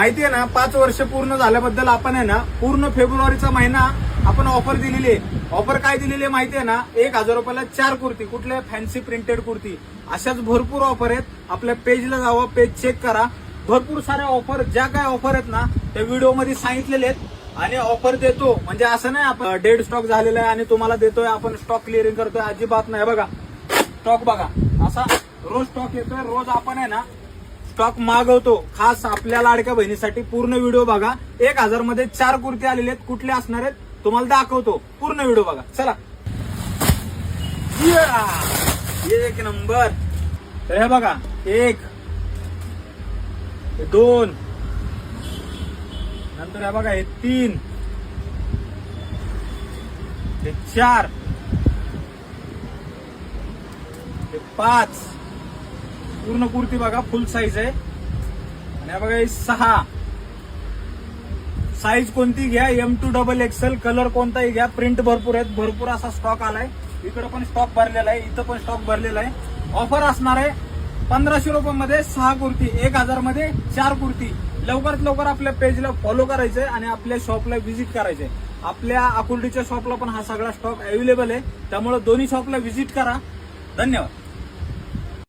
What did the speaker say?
माहिती आहे ना, 5 वर्ष पूर्ण झाल्याबद्दल आपण आहे ना पूर्ण फेब्रुवारीचा महिना आपण ऑफर दिलेली आहे. ऑफर काय दिलेली आहे माहिती आहे ना, 1000 रुपयाला 4 कुर्ती, कुठल्या फॅन्सी प्रिंटेड कुर्ती. अशाच भरपूर ऑफर आहेत. आपल्या पेजला जावं, पेज चेक करा. भरपूर साऱ्या ऑफर, ज्या काय ऑफर आहेत ना त्या व्हिडिओमध्ये सांगितलेले आहेत. आणि ऑफर देतो म्हणजे असं नाही आपण डेड स्टॉक झालेला आहे आणि तुम्हाला देतोय, आपण स्टॉक क्लिअरिंग करतोय, अजिबात नाही. बघा स्टॉक बघा, असा रोज स्टॉक येतोय. रोज आपण आहे ना स्टॉक मागवतो खास आपल्या लाडक्या बहिणीसाठी. पूर्ण व्हिडिओ बघा. 1000 मध्ये 4 कुर्ती आलेले आहेत. कुठल्या असणार आहेत तुम्हाला दाखवतो. पूर्ण व्हिडिओ बघा. चला, एक नंबर. तर हे बघा, 1 2 नंतर हे बघा, हे 3 हे 4 हे 5. पूर्ण कुर्ती बघा, फुल साईज आहे. आणि बघा हे 6. साईज कोणती घ्या, M2 XXL. कलर कोणताही घ्या. प्रिंट भरपूर आहेत. भरपूर असा स्टॉक आलाय. इकडे पण स्टॉक भरलेला आहे, इथं पण स्टॉक भरलेला आहे. ऑफर असणार आहे 1500 रुपयामध्ये 6 कुर्ती, 1000 मध्ये 4 कुर्ती. लवकरात लवकर आपल्या पेजला फॉलो करायचंय आणि आपल्या शॉपला व्हिजिट करायचंय. आपल्या अकुर्डीच्या शॉपला पण हा सगळा स्टॉक अवेलेबल आहे. त्यामुळे दोन्ही शॉपला व्हिजिट करा. धन्यवाद.